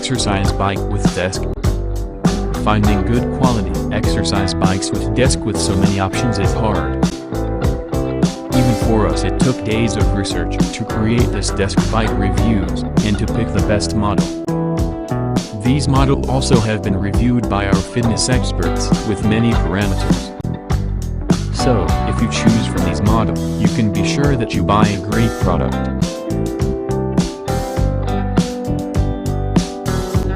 exercise bike with desk. Finding good quality exercise bikes with desk with so many options is hard. Even for us it took days of research to create this desk bike reviews and to pick the best model. These models also have been reviewed by our fitness experts with many parameters. So, if you choose from these models, you can be sure that you buy a great product.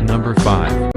Number 5.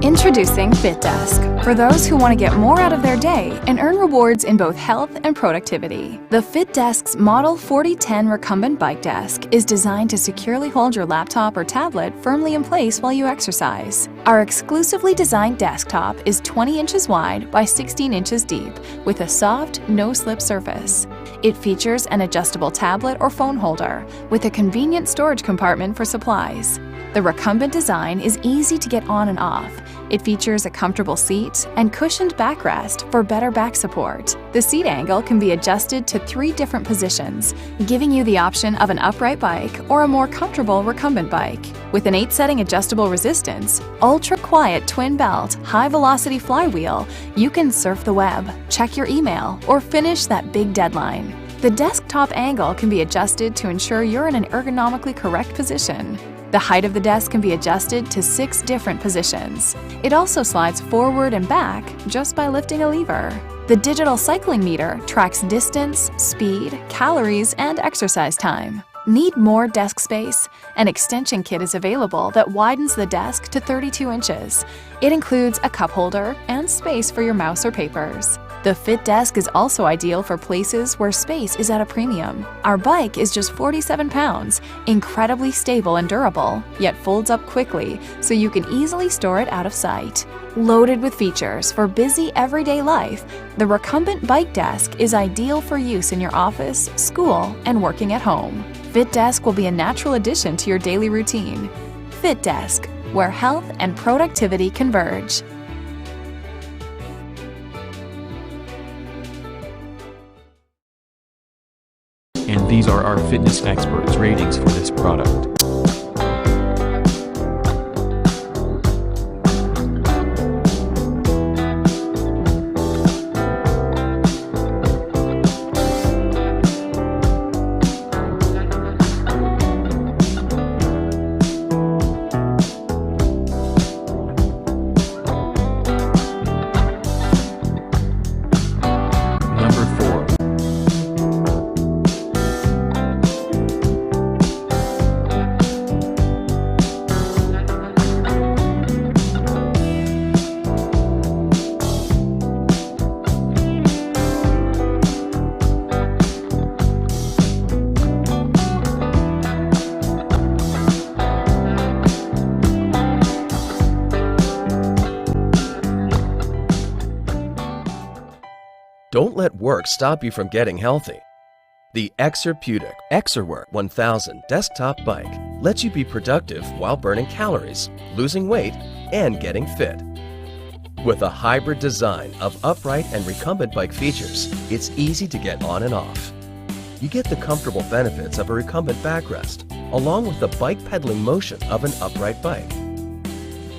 Introducing FitDesk, for those who want to get more out of their day and earn rewards in both health and productivity. The FitDesk's Model 4010 Recumbent Bike Desk is designed to securely hold your laptop or tablet firmly in place while you exercise. Our exclusively designed desktop is 20 inches wide by 16 inches deep with a soft, no-slip surface. It features an adjustable tablet or phone holder with a convenient storage compartment for supplies. The recumbent design is easy to get on and off. It features a comfortable seat and cushioned backrest for better back support. The seat angle can be adjusted to 3 different positions, giving you the option of an upright bike or a more comfortable recumbent bike. With an 8-setting adjustable resistance, ultra-quiet twin belt, high-velocity flywheel, you can surf the web, check your email, or finish that big deadline. The desktop angle can be adjusted to ensure you're in an ergonomically correct position. The height of the desk can be adjusted to 6 different positions. It also slides forward and back just by lifting a lever. The digital cycling meter tracks distance, speed, calories, and exercise time. Need more desk space? An extension kit is available that widens the desk to 32 inches. It includes a cup holder and space for your mouse or papers. The FitDesk is also ideal for places where space is at a premium. Our bike is just 47 pounds, incredibly stable and durable, yet folds up quickly so you can easily store it out of sight. Loaded with features for busy everyday life, the recumbent bike desk is ideal for use in your office, school, and working at home. FitDesk will be a natural addition to your daily routine. FitDesk, where health and productivity converge. And these are our fitness experts' ratings for this product. Don't let work stop you from getting healthy. The Exerpeutic ExerWorK 1000 desktop bike lets you be productive while burning calories, losing weight, and getting fit. With a hybrid design of upright and recumbent bike features, it's easy to get on and off. You get the comfortable benefits of a recumbent backrest, along with the bike pedaling motion of an upright bike.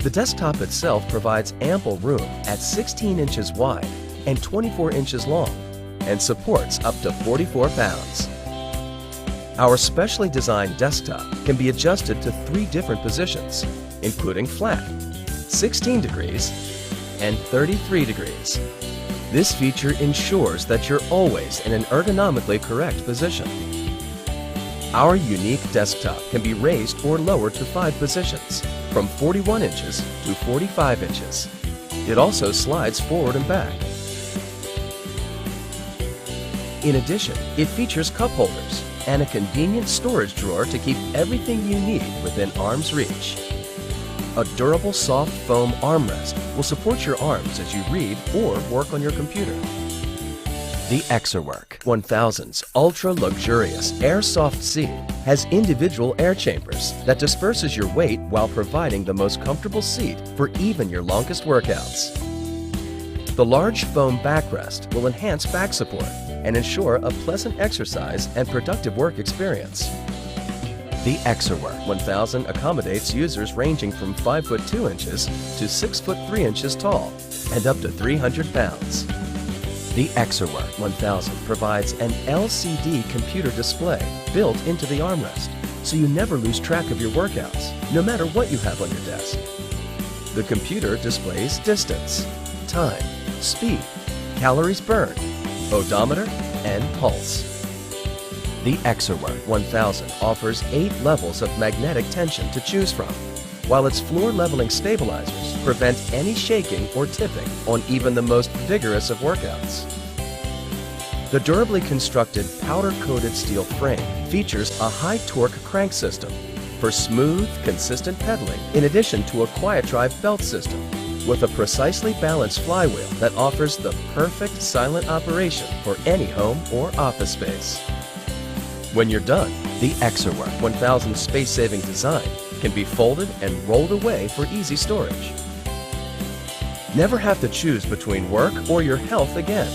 The desktop itself provides ample room at 16 inches wide and 24 inches long, and supports up to 44 pounds. Our specially designed desktop can be adjusted to 3 different positions, including flat, 16 degrees, and 33 degrees. This feature ensures that you're always in an ergonomically correct position. Our unique desktop can be raised or lowered to 5 positions, from 41 inches to 45 inches. It also slides forward and back. In addition, it features cup holders and a convenient storage drawer to keep everything you need within arm's reach. A durable soft foam armrest will support your arms as you read or work on your computer. The ExerWorK 1000's ultra-luxurious air-soft seat has individual air chambers that disperses your weight while providing the most comfortable seat for even your longest workouts. The large foam backrest will enhance back support and ensure a pleasant exercise and productive work experience. The ExerWorK 1000 accommodates users ranging from 5 foot 2 inches to 6 foot 3 inches tall and up to 300 pounds. The ExerWorK 1000 provides an LCD computer display built into the armrest, so you never lose track of your workouts, no matter what you have on your desk. The computer displays distance, time, speed, calories burned, odometer, and pulse. The ExerWorK 1000 offers 8 levels of magnetic tension to choose from, while its floor leveling stabilizers prevent any shaking or tipping on even the most vigorous of workouts. The durably constructed powder-coated steel frame features a high-torque crank system for smooth, consistent pedaling, in addition to a quiet drive belt system with a precisely balanced flywheel that offers the perfect silent operation for any home or office space. When you're done, the ExerWorK 1000 space-saving design can be folded and rolled away for easy storage. Never have to choose between work or your health again.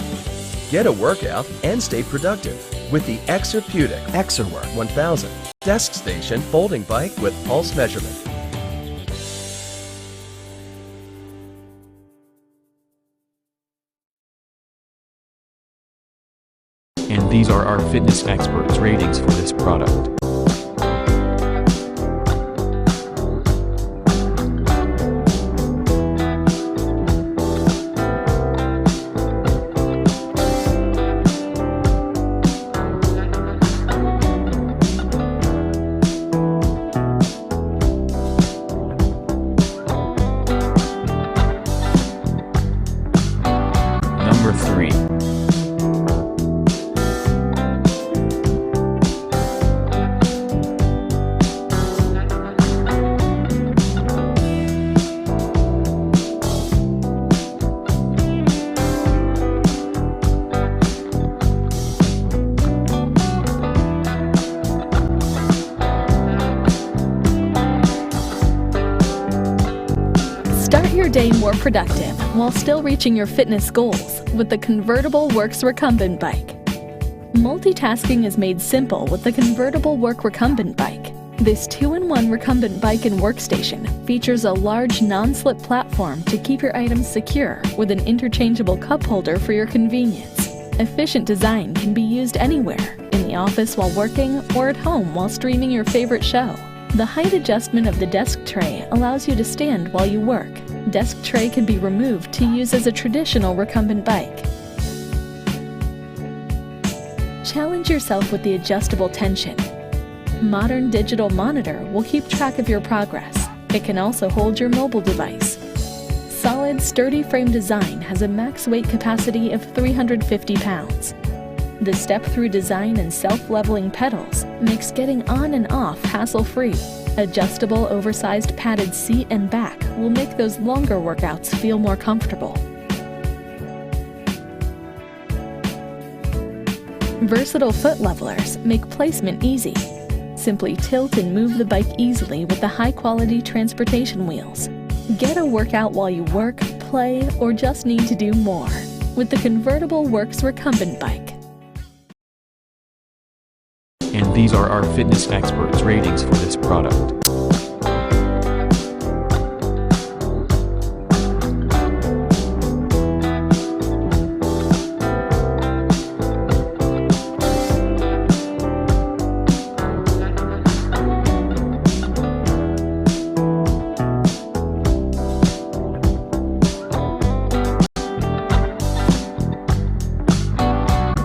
Get a workout and stay productive with the Exerpeutic ExerWorK 1000 desk station folding bike with pulse measurement. And these are our fitness experts' ratings for this product. Number 3. Start your day more productive while still reaching your fitness goals with the Convertible Works Recumbent Bike. Multitasking is made simple with the Convertible Work Recumbent Bike. This 2-in-1 recumbent bike and workstation features a large non-slip platform to keep your items secure with an interchangeable cup holder for your convenience. Efficient design can be used anywhere, in the office while working or at home while streaming your favorite show. The height adjustment of the desk tray allows you to stand while you work. Desk tray can be removed to use as a traditional recumbent bike. Challenge yourself with the adjustable tension. Modern digital monitor will keep track of your progress. It can also hold your mobile device. Solid, sturdy frame design has a max weight capacity of 350 pounds. The step-through design and self-leveling pedals makes getting on and off hassle-free. Adjustable, oversized padded seat and back will make those longer workouts feel more comfortable. Versatile foot levelers make placement easy. Simply tilt and move the bike easily with the high-quality transportation wheels. Get a workout while you work, play, or just need to do more with the Convertible Works Recumbent Bike. And these are our fitness experts' ratings for this product.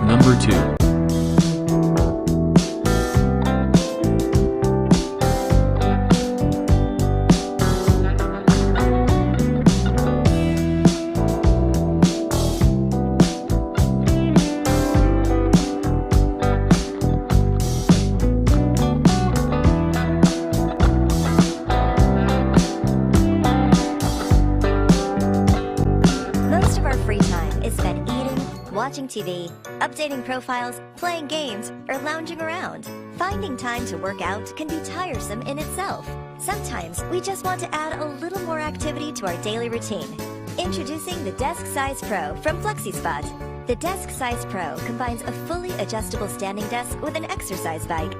Number 2. TV, updating profiles, playing games, or lounging around. Finding time to work out can be tiresome in itself. Sometimes we just want to add a little more activity to our daily routine. Introducing the Deskcise Pro from FLEXISPOT. The Deskcise Pro combines a fully adjustable standing desk with an exercise bike.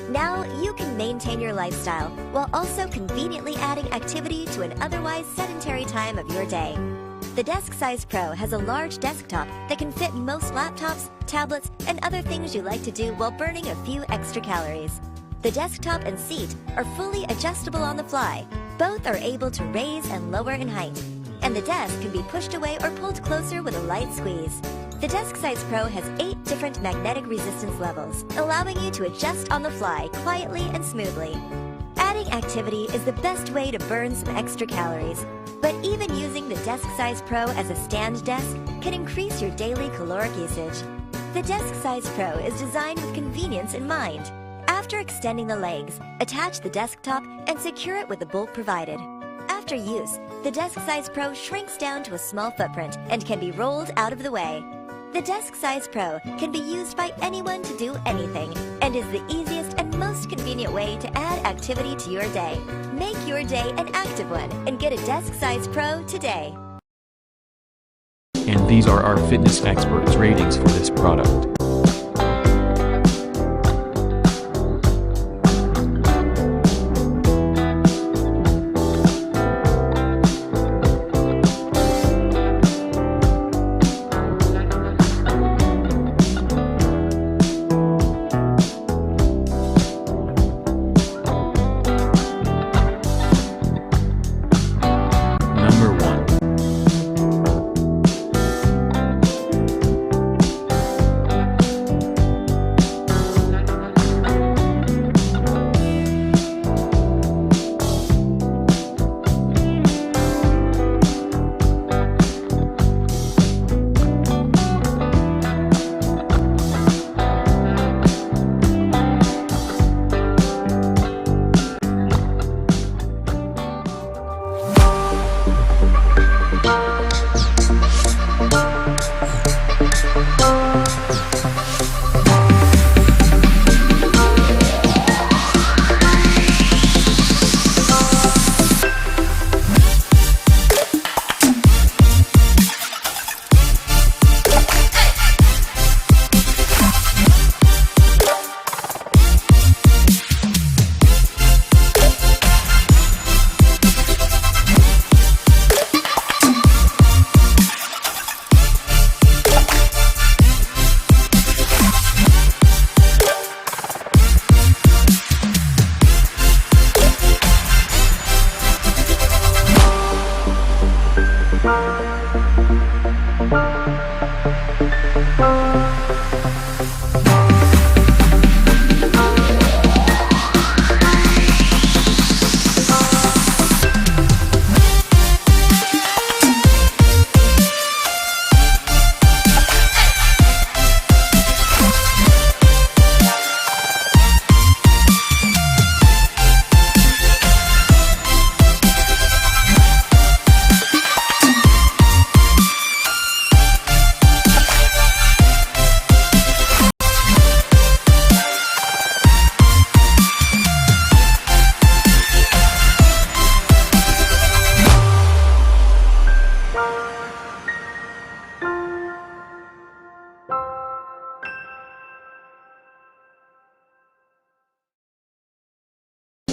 Now you can maintain your lifestyle while also conveniently adding activity to an otherwise sedentary time of your day. The Deskcise Pro has a large desktop that can fit most laptops, tablets, and other things you like to do while burning a few extra calories. The desktop and seat are fully adjustable on the fly. Both are able to raise and lower in height, and the desk can be pushed away or pulled closer with a light squeeze. The Deskcise Pro has 8 different magnetic resistance levels, allowing you to adjust on the fly quietly and smoothly. Adding activity is the best way to burn some extra calories, but even using the Deskcise Pro as a stand desk can increase your daily caloric usage. The Deskcise Pro is designed with convenience in mind. After extending the legs, attach the desktop and secure it with the bolt provided. After use, the Deskcise Pro shrinks down to a small footprint and can be rolled out of the way. The Deskcise Pro can be used by anyone to do anything and is the easiest and most convenient way to add activity to your day. Make your day an active one and get a Deskcise Pro today. And these are our fitness experts' ratings for this product.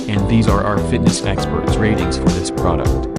And these are our fitness experts' ratings for this product.